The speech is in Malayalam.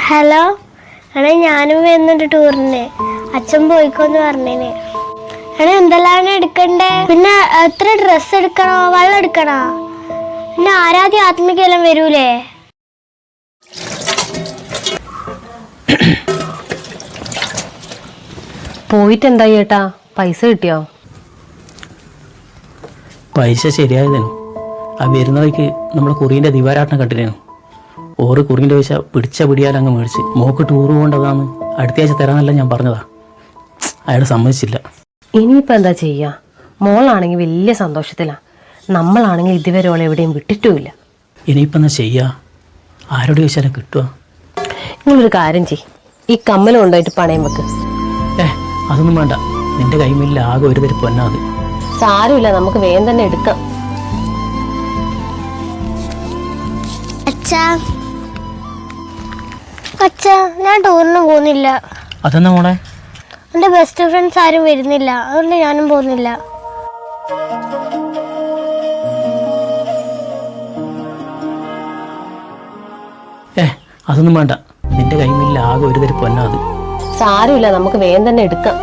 ഹലോ, എടാ ഞാനും വരുന്നുണ്ട് ടൂറിന്. അച്ഛൻ പോയിക്കോന്ന് പറഞ്ഞേന്. എടാ എന്തെല്ലാം എടുക്കണ്ടേ? പിന്നെ എത്ര ഡ്രസ്സ് എടുക്കണോ? വെള്ളം എടുക്കണോ? പിന്നെ ആരാധ്യ ആത്മികയെല്ലാം വരൂലേ? പോയിട്ട് എന്തായി ചേട്ടാ? പൈസ കിട്ടിയോ? പൈസ ശരിയായതേനു. ആ വരുന്ന വഴിക്ക് നമ്മളെ കുറീൻ്റെ ദിവാരാട്ടം കണ്ടിനു. ഓറ് കുറീൻ്റെ പൈസ പിടിച്ച പിടിയാലങ്ങ് മേടിച്ച് മോക്ക് ടൂറ് പോകേണ്ടതാണ്, അടുത്ത ആഴ്ച തരാമെന്നല്ല ഞാൻ പറഞ്ഞതാ. അയാൾ സമ്മതിച്ചില്ല. ഇനിയിപ്പോൾ എന്താ ചെയ്യുക? മോളാണെങ്കിൽ വലിയ സന്തോഷത്തിലാണ്, നമ്മളാണെങ്കിൽ ഇതുവരെ ഓളെ എവിടെയും വിട്ടിട്ടുമില്ല. ഇനിയിപ്പം എന്നാ ചെയ്യുക? ആരോട് ചോദിച്ചാലും കിട്ടുക? നിങ്ങളൊരു കാര്യം ചെയ്യ്, ഈ കമ്മൽ കൊണ്ടുപോയിട്ട് പണയം വെക്ക്. അതൊന്നും വേണ്ട, നിന്റെ കൈമില്ല ആകെ ഒരു തരം പൊന്നാ അത്. സാരമില്ല, നമുക്ക് വേഗം തന്നെ എടുക്കാം. അച്ഛാ, ഞാൻ ടൂറിന് പോകുന്നില്ല. അതെന്നാ മോളെ? എൻ്റെ ബെസ്റ്റ് ഫ്രണ്ട്സ് ആരും വരുന്നില്ല, അതുകൊണ്ട് ഞാനും പോകുന്നില്ല. അതൊന്നും വേണ്ട, നിന്റെ കൈമില്ല ആകെ ഒരു തരം പൊന്നാ അത്. സാരമില്ല, നമുക്ക് വേഗം തന്നെ എടുക്കാം.